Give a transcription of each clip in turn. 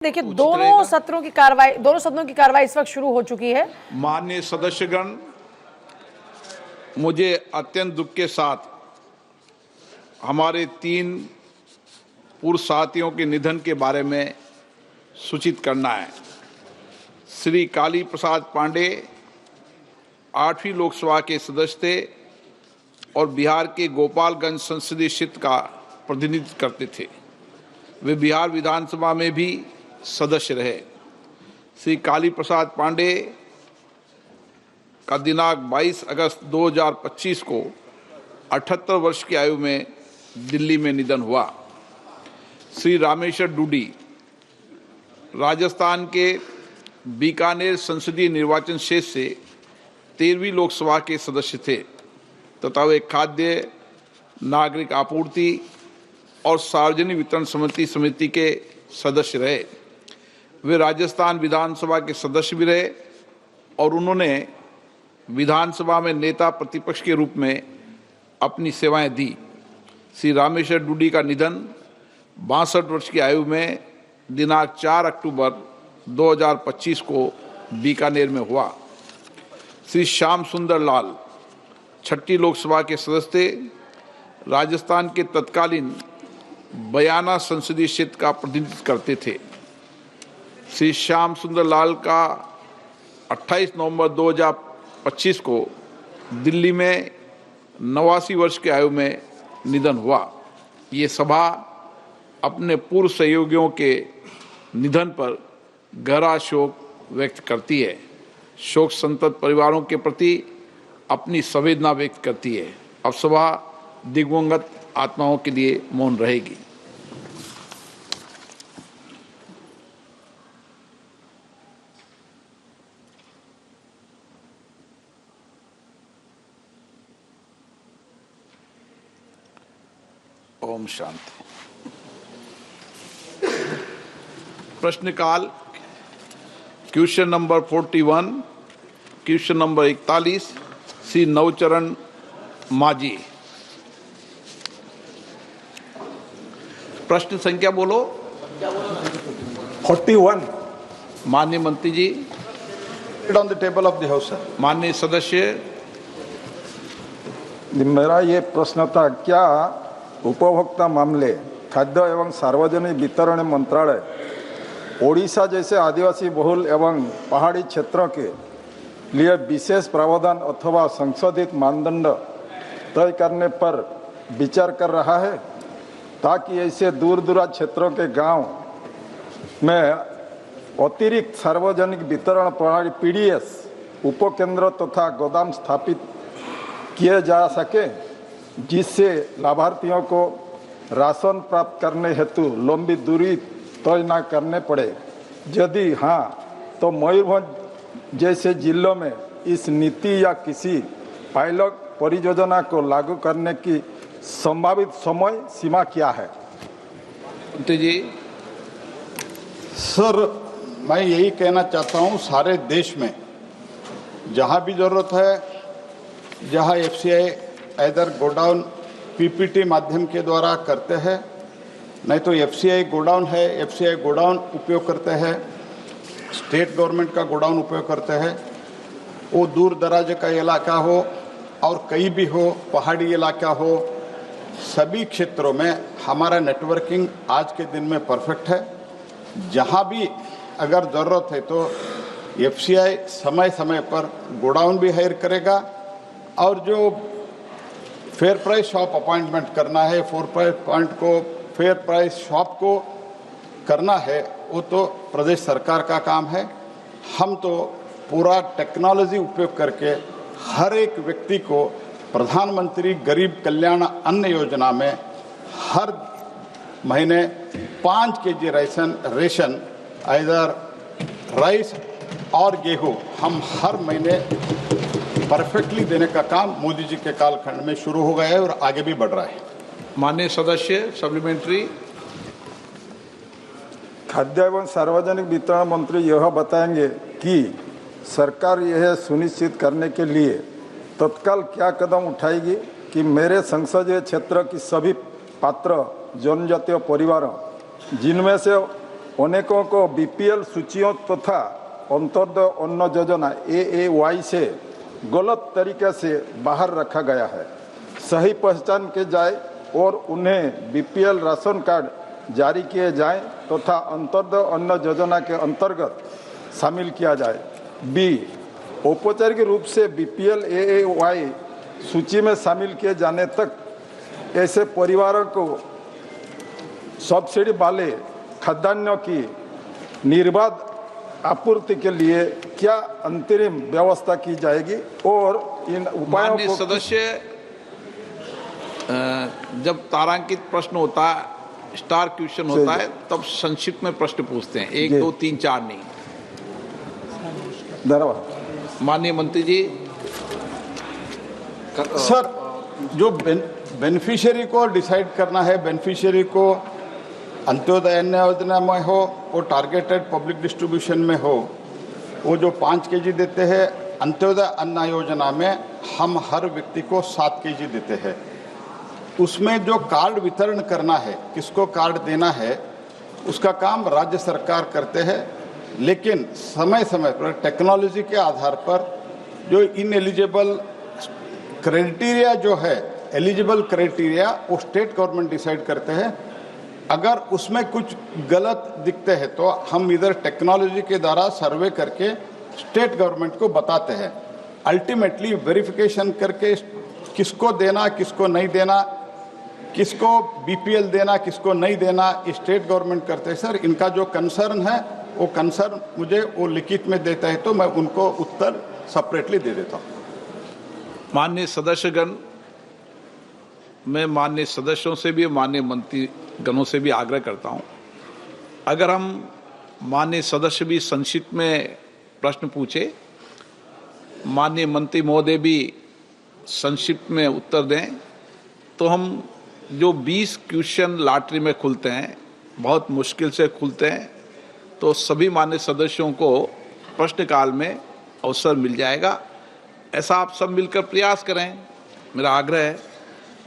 देखिए दोनों सदनों की कार्रवाई इस वक्त शुरू हो चुकी है। माननीय सदस्यगण, मुझे अत्यंत दुख के साथ हमारे 3 पूर्व साथियों के निधन के बारे में सूचित करना है। श्री काली प्रसाद पांडे 8वीं लोकसभा के सदस्य थे और बिहार के गोपालगंज संसदीय क्षेत्र का प्रतिनिधित्व करते थे। वे बिहार विधानसभा में भी सदस्य रहे। श्री काली प्रसाद पांडे का दिनांक 22 अगस्त 2025 को 78 वर्ष की आयु में दिल्ली में निधन हुआ। श्री रामेश्वर डूडी राजस्थान के बीकानेर संसदीय निर्वाचन क्षेत्र से 13वीं लोकसभा के सदस्य थे तथा वे खाद्य नागरिक आपूर्ति और सार्वजनिक वितरण समिति के सदस्य रहे। वे राजस्थान विधानसभा के सदस्य भी रहे और उन्होंने विधानसभा में नेता प्रतिपक्ष के रूप में अपनी सेवाएं दी। श्री रामेश्वर डूडी का निधन 62 वर्ष की आयु में दिनांक 4 अक्टूबर 2025 को बीकानेर में हुआ। श्री श्याम सुंदर लाल 6ठी लोकसभा के सदस्य थे। राजस्थान के तत्कालीन बयाना संसदीय क्षेत्र का प्रतिनिधित्व करते थे। श्री श्याम सुंदर लाल का 28 नवंबर 2025 को दिल्ली में 89 वर्ष की आयु में निधन हुआ। ये सभा अपने पूर्व सहयोगियों के निधन पर गहरा शोक व्यक्त करती है। शोक संतप्त परिवारों के प्रति अपनी संवेदना व्यक्त करती है। अब सभा दिवंगत आत्माओं के लिए मौन रहेगी। ओम शांति। प्रश्नकाल question number 41, question number 41 Shri Navcharan Majhi. प्रश्न संख्या बोलो। 41 माननीय मंत्री जी। On the table of the house sir. माननीय सदस्य, मेरा ये प्रश्न था, क्या उपभोक्ता मामले, खाद्य एवं सार्वजनिक वितरण मंत्रालय ओडिशा जैसे आदिवासी बहुल एवं पहाड़ी क्षेत्रों के लिए विशेष प्रावधान अथवा संशोधित मानदंड तय करने पर विचार कर रहा है ताकि ऐसे दूर दराज क्षेत्रों के गांव में अतिरिक्त सार्वजनिक वितरण प्रणाली पीडीएस उपकेंद्र तथा गोदाम स्थापित किए जा सके, जिससे लाभार्थियों को राशन प्राप्त करने हेतु लंबी दूरी तय न करने पड़े। यदि हाँ, तो मयूरभंज जैसे जिलों में इस नीति या किसी पायलट परियोजना को लागू करने की संभावित समय सीमा क्या है? मंत्री जी। सर, मैं यही कहना चाहता हूँ, सारे देश में जहाँ भी ज़रूरत है, जहाँ एफसीआई इधर गोडाउन पीपीटी माध्यम के द्वारा करते हैं, नहीं तो एफसीआई गोडाउन है, एफसीआई गोडाउन उपयोग करते हैं, स्टेट गवर्नमेंट का गोडाउन उपयोग करते हैं। वो दूर दराज का इलाका हो और कहीं भी हो, पहाड़ी इलाका हो, सभी क्षेत्रों में हमारा नेटवर्किंग आज के दिन में परफेक्ट है। जहाँ भी अगर ज़रूरत है तो एफसीआई समय समय पर गोडाउन भी हायर करेगा और जो फेयर प्राइस शॉप अपॉइंटमेंट करना है, फेयर प्राइस शॉप को करना है, वो तो प्रदेश सरकार का काम है। हम तो पूरा टेक्नोलॉजी उपयोग करके हर एक व्यक्ति को प्रधानमंत्री गरीब कल्याण अन्न योजना में हर महीने 5 केजी रेशन इधर राइस और गेहूँ हम हर महीने परफेक्टली देने का काम मोदी जी के कालखंड में शुरू हो गया है और आगे भी बढ़ रहा है। माननीय सदस्य सप्लीमेंट्री। खाद्य एवं सार्वजनिक वितरण मंत्री यह बताएंगे कि सरकार यह सुनिश्चित करने के लिए तत्काल क्या कदम उठाएगी कि मेरे संसदीय क्षेत्र की सभी पात्र जनजातीय परिवारों जिनमें से अनेकों को बीपीएल सूचियों तथा अंत्योदय अन्न योजना AAY से गलत तरीके से बाहर रखा गया है। सही पहचान की जाए और उन्हें बीपीएल राशन कार्ड जारी किए जाएं तथा अंत्योदय अन्न योजना के अंतर्गत शामिल किया जाए। बी, औपचारिक रूप से बीपीएल AAY सूची में शामिल किए जाने तक ऐसे परिवारों को सब्सिडी वाले खाद्यान्नों की निर्बाध आपूर्ति के लिए क्या अंतरिम व्यवस्था की जाएगी और इन उपायों माननीय को सदस्य, जब तारांकित प्रश्न होता है, स्टार क्वेश्चन होता है, तब संक्षिप्त में प्रश्न पूछते हैं, 1 2 3 4 नहीं। धन्यवाद। माननीय मंत्री जी। सर, जो बेनिफिशियरी को डिसाइड करना है, बेनिफिशियरी को अंत्योदय अन्न योजना में हो, वो टारगेटेड पब्लिक डिस्ट्रीब्यूशन में हो, वो जो 5 केजी देते हैं, अंत्योदय अन्न योजना में हम हर व्यक्ति को 7 केजी देते हैं। उसमें जो कार्ड वितरण करना है, किसको कार्ड देना है, उसका काम राज्य सरकार करते हैं, लेकिन समय समय पर टेक्नोलॉजी के आधार पर जो इनएलिजिबल क्राइटेरिया जो है, एलिजिबल क्राइटेरिया वो स्टेट गवर्नमेंट डिसाइड करते हैं। अगर उसमें कुछ गलत दिखते हैं तो हम इधर टेक्नोलॉजी के द्वारा सर्वे करके स्टेट गवर्नमेंट को बताते हैं। अल्टीमेटली वेरिफिकेशन करके किसको देना, किसको नहीं देना, किसको बीपीएल देना, किसको नहीं देना, स्टेट गवर्नमेंट करते हैं। सर, इनका जो कंसर्न है वो कंसर्न मुझे वो लिखित में देता है तो मैं उनको उत्तर सेपरेटली दे देता हूँ। माननीय सदस्यगण, मैं माननीय सदस्यों से भी, माननीय मंत्रीगणों से भी आग्रह करता हूं, अगर हम माननीय सदस्य भी संक्षिप्त में प्रश्न पूछे, माननीय मंत्री महोदय भी संक्षिप्त में उत्तर दें, तो हम जो 20 क्वेश्चन लॉटरी में खुलते हैं, बहुत मुश्किल से खुलते हैं, तो सभी माननीय सदस्यों को प्रश्नकाल में अवसर मिल जाएगा। ऐसा आप सब मिलकर प्रयास करें, मेरा आग्रह है।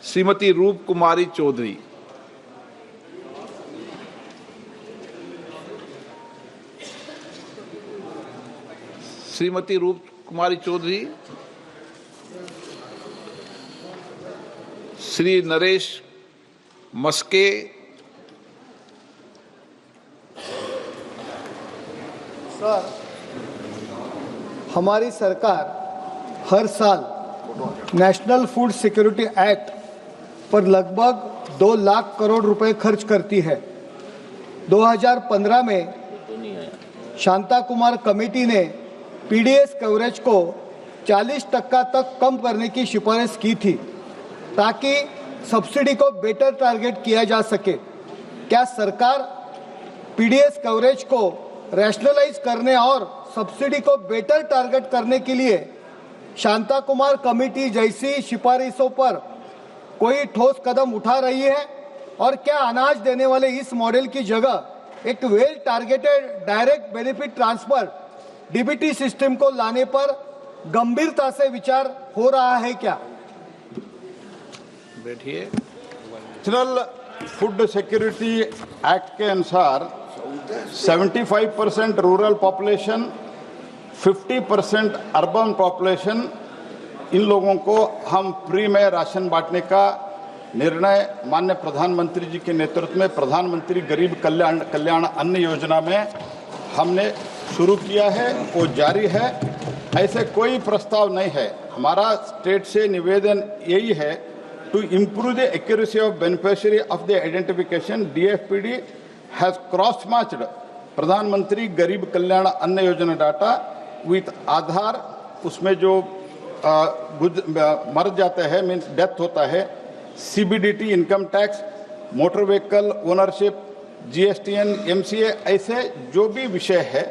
श्रीमती रूप कुमारी चौधरी। श्रीमती रूप कुमारी चौधरी। श्री नरेश मस्के। सर, हमारी सरकार हर साल नेशनल फूड सिक्योरिटी एक्ट पर लगभग 2 लाख करोड़ रुपए खर्च करती है। 2015 में शांता कुमार कमेटी ने पीडीएस कवरेज को 40% तक कम करने की सिफारिश की थी ताकि सब्सिडी को बेटर टारगेट किया जा सके। क्या सरकार पीडीएस कवरेज को रैशनलाइज करने और सब्सिडी को बेटर टारगेट करने के लिए शांता कुमार कमेटी जैसी सिफारिशों पर कोई ठोस कदम उठा रही है? और क्या अनाज देने वाले इस मॉडल की जगह एक well targeted direct benefit transfer DBT system को लाने पर गंभीरता से विचार हो रहा है क्या? बैठिए। नेशनल फूड सिक्योरिटी एक्ट के अनुसार 75% रूरल पॉपुलेशन, 50% अर्बन पॉपुलेशन, इन लोगों को हम फ्री में राशन बांटने का निर्णय माननीय प्रधानमंत्री जी के नेतृत्व में प्रधानमंत्री गरीब कल्याण अन्न योजना में हमने शुरू किया है, वो जारी है। ऐसे कोई प्रस्ताव नहीं है। हमारा स्टेट से निवेदन यही है, to improve the accuracy of beneficiary of the identification, DFPD has cross matched Pradhan Mantri Garib कल्याण अन्न योजना डाटा विथ आधार। उसमें जो मर जाते हैं, मीन्स डेथ होता है, CBDT income tax, motor vehicle ownership, GSTN, MCA, ऐसे जो भी विषय है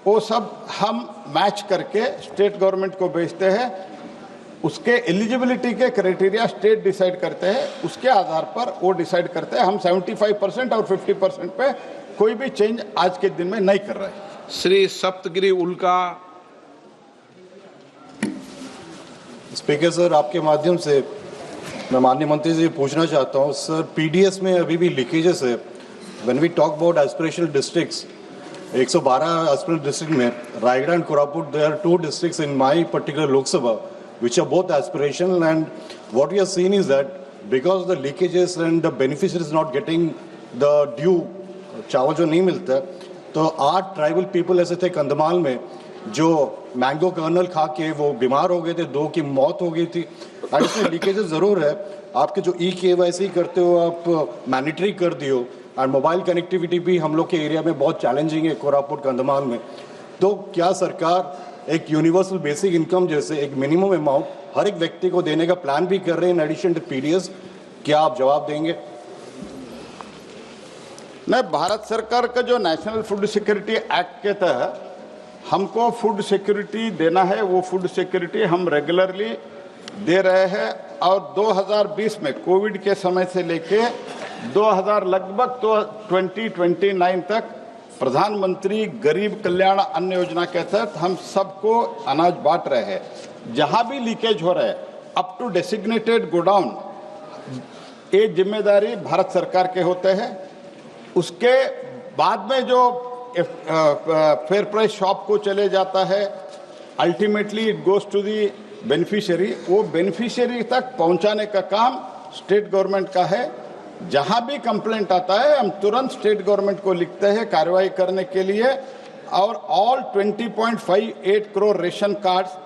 वो सब हम मैच करके स्टेट गवर्नमेंट को भेजते हैं। उसके एलिजिबिलिटी के क्राइटेरिया स्टेट डिसाइड करते हैं, उसके आधार पर वो डिसाइड करते हैं। हम 75% और 50% पे कोई भी चेंज आज के दिन में नहीं कर रहे हैं। श्री सप्तगिरी उल्का। स्पीकर सर, आपके माध्यम से मैं माननीय मंत्री जी पूछना चाहता हूँ सर, पीडीएस में अभी भी लीकेजेस है when we talk about aspirational districts, 112 aspirational district में Raigarh and Koraput, there are two districts in my particular Lok Sabha which are both aspirational, and what we are seeing is that because the leakages and the beneficiaries not getting the due चावल जो नहीं मिलता है, तो 8 tribal people ऐसे थे कंधमाल में जो मैंगो कर्नल खा के वो बीमार हो गए थे, 2 की मौत हो गई थी। और इसमें लीकेजेस ज़रूर है। आपके जो KYC करते हो आप मैंडेटरी कर दियो, और मोबाइल कनेक्टिविटी भी हम लोग के एरिया में बहुत चैलेंजिंग है कोरापुट कंधमाल में। तो क्या सरकार एक यूनिवर्सल बेसिक इनकम जैसे एक मिनिमम अमाउंट हर एक व्यक्ति को देने का प्लान भी कर रहे हैं इन एडिशन टू PDS? क्या आप जवाब देंगे? नहीं, भारत सरकार का जो नेशनल फूड सिक्योरिटी एक्ट के तहत हमको फूड सिक्योरिटी देना है, वो फूड सिक्योरिटी हम रेगुलरली दे रहे हैं। और 2020 में कोविड के समय से लेके 2000 लगभग तो 2029 तक प्रधानमंत्री गरीब कल्याण अन्न योजना के तहत हम सबको अनाज बांट रहे हैं। जहां भी लीकेज हो रहा है अप टू डेसिग्नेटेड गोडाउन, ये जिम्मेदारी भारत सरकार के होते हैं। उसके बाद में जो फेयर प्राइस शॉप को चले जाता है, ultimately it goes to the beneficiary. वो बेनिफिशियरी तक पहुंचाने का काम स्टेट गवर्नमेंट का है। जहां भी कंप्लेंट आता है हम तुरंत स्टेट गवर्नमेंट को लिखते हैं कार्रवाई करने के लिए। और all 20.58 crore ration cards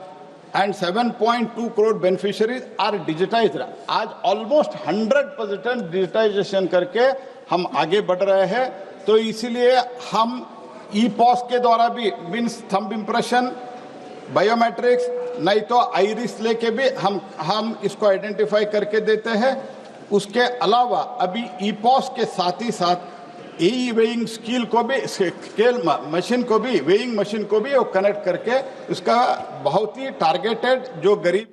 and 7.2 crore beneficiaries are digitized। आज ऑलमोस्ट 100% डिजिटाइजेशन करके हम आगे बढ़ रहे हैं। तो इसीलिए हम ई-पॉस के द्वारा भी मीन्स थंब इम्प्रेशन, बायोमेट्रिक्स, नहीं तो आइरिस लेके भी हम इसको आइडेंटिफाई करके देते हैं। उसके अलावा अभी ई-पॉस के साथ ही साथ वेइंग स्केल को भी, स्केल मशीन को भी, वेइंग मशीन को भी वो कनेक्ट करके उसका बहुत ही टारगेटेड जो गरीब